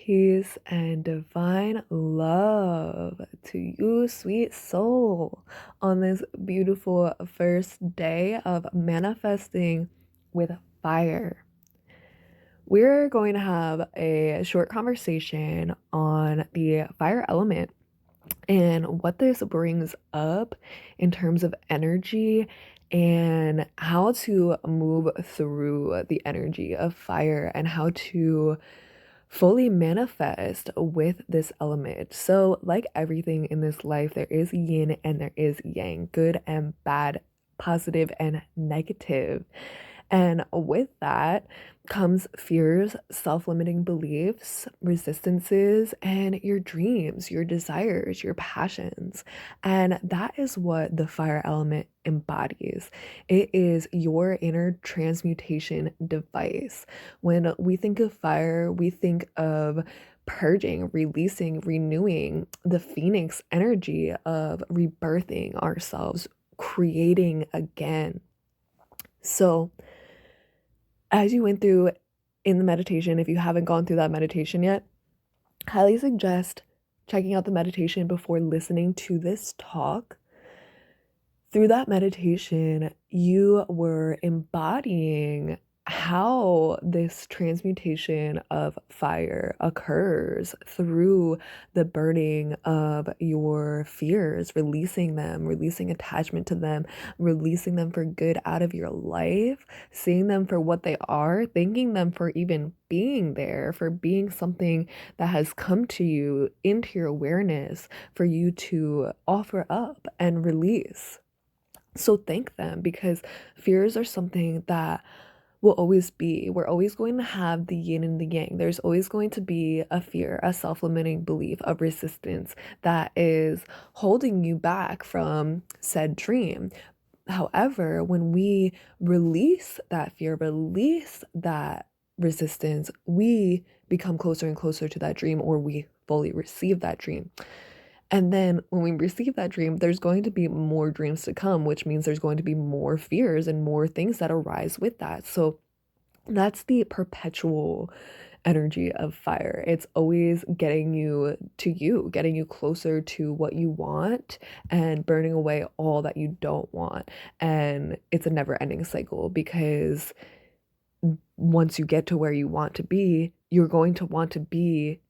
peace, and divine love to you, sweet soul, on this beautiful first day of manifesting with fire. We're going to have a short conversation on the fire element and what this brings up in terms of energy and how to move through the energy of fire and how to fully manifest with this element. So, like everything in this life, there is yin and there is yang, good and bad, positive and negative. And with that comes fears, self limiting beliefs, resistances, and your dreams, your desires, your passions. And that is what the fire element embodies. It is your inner transmutation device. When we think of fire, we think of purging, releasing, renewing the phoenix energy of rebirthing ourselves, creating again. So, as you went through in the meditation, if you haven't gone through that meditation yet, highly suggest checking out the meditation before listening to this talk. Through that meditation, you were embodying how this transmutation of fire occurs through the burning of your fears, releasing them, releasing attachment to them, releasing them for good out of your life, seeing them for what they are, thanking them for even being there, for being something that has come to you into your awareness for you to offer up and release. So thank them, because fears are something that will always be. We're always going to have the yin and the yang. There's always going to be a fear, a self-limiting belief, of resistance that is holding you back from said dream. However, when we release that fear, release that resistance, we become closer and closer to that dream, or we fully receive that dream. And then when we receive that dream, there's going to be more dreams to come, which means there's going to be more fears and more things that arise with that. So that's the perpetual energy of fire. It's always getting you, getting you closer to what you want and burning away all that you don't want. And it's a never ending cycle, because once you get to where you want to be, you're going to want to be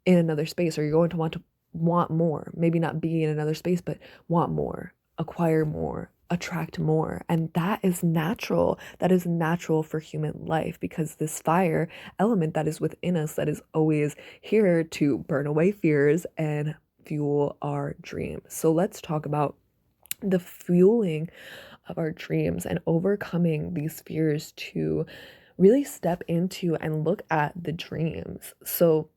in another space, or you're going to want more. Maybe not be in another space, but want more, acquire more, attract more. And that is natural. That is natural for human life, because this fire element that is within us, that is always here to burn away fears and fuel our dreams. So let's talk about the fueling of our dreams and overcoming these fears to really step into and look at the dreams. So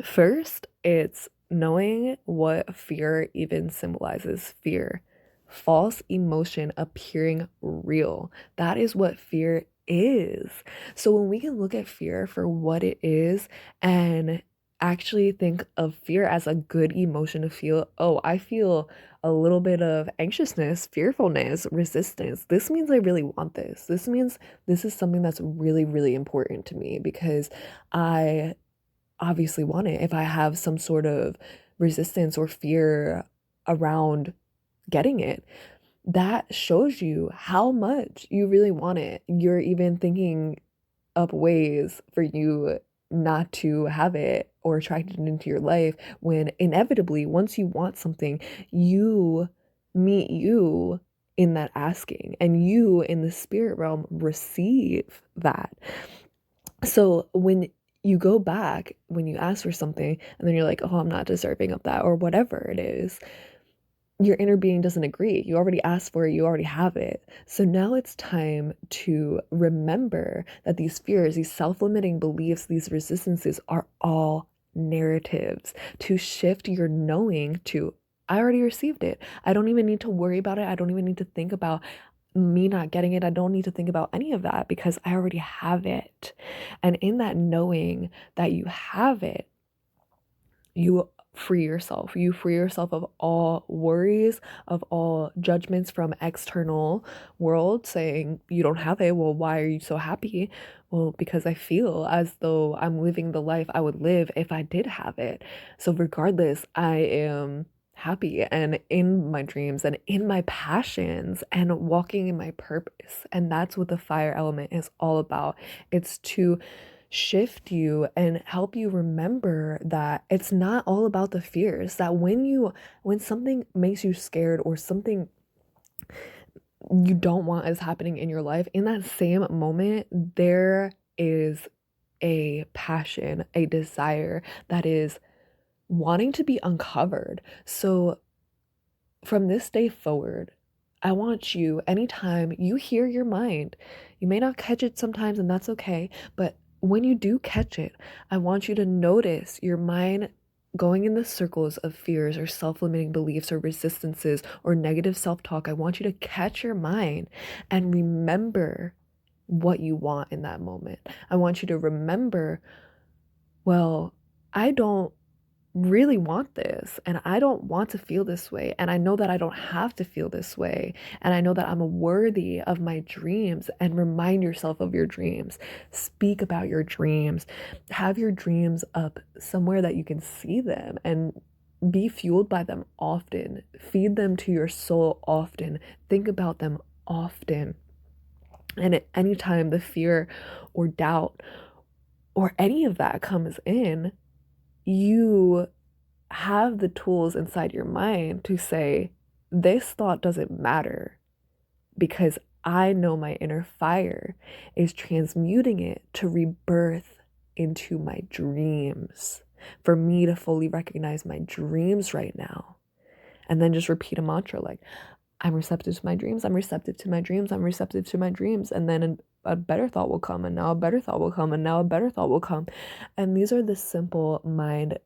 first, it's knowing what fear even symbolizes. Fear, false emotion appearing real. That is what fear is. So when we can look at fear for what it is and actually think of fear as a good emotion to feel, oh, I feel a little bit of anxiousness, fearfulness, resistance. This means I really want this. This means this is something that's really, really important to me, because I obviously want it. If I have some sort of resistance or fear around getting it, that shows you how much you really want it. You're even thinking up ways for you not to have it or attract it into your life, when inevitably, once you want something, you meet you in that asking, and you in the spirit realm receive that. So when you go back, when you ask for something, and then you're like, oh, I'm not deserving of that, or whatever it is, your inner being doesn't agree. You already asked for it, you already have it. So now it's time to remember that these fears, these self limiting beliefs, these resistances are all narratives. To shift your knowing to, I already received it. I don't even need to worry about it. I don't even need to think about me not getting it. I don't need to think about any of that, because I already have it. And in that knowing that you have it, you free yourself. You free yourself of all worries, of all judgments from external world saying you don't have it. Well, why are you so happy? Well, because I feel as though I'm living the life I would live if I did have it. So regardless, I am happy and in my dreams and in my passions and walking in my purpose. And that's what the fire element is all about. It's to shift you and help you remember that it's not all about the fears, that when something makes you scared or something you don't want is happening in your life, in that same moment there is a passion, a desire that is wanting to be uncovered. So from this day forward, I want you, anytime you hear your mind, you may not catch it sometimes, and that's okay, but when you do catch it, I want you to notice your mind going in the circles of fears or self limiting beliefs or resistances or negative self talk. I want you to catch your mind and remember what you want in that moment. I want you to remember, well, I don't really want this and I don't want to feel this way, and I know that I don't have to feel this way, and I know that I'm worthy of my dreams. And remind yourself of your dreams, speak about your dreams, have your dreams up somewhere that you can see them, and be fueled by them often, feed them to your soul often, think about them often. And at any time the fear or doubt or any of that comes in, you have the tools inside your mind to say, this thought doesn't matter because I know my inner fire is transmuting it to rebirth into my dreams, for me to fully recognize my dreams right now. And then just repeat a mantra like, I'm receptive to my dreams, I'm receptive to my dreams, I'm receptive to my dreams. And then a better thought will come, and now a better thought will come, and now a better thought will come. And these are the simple mind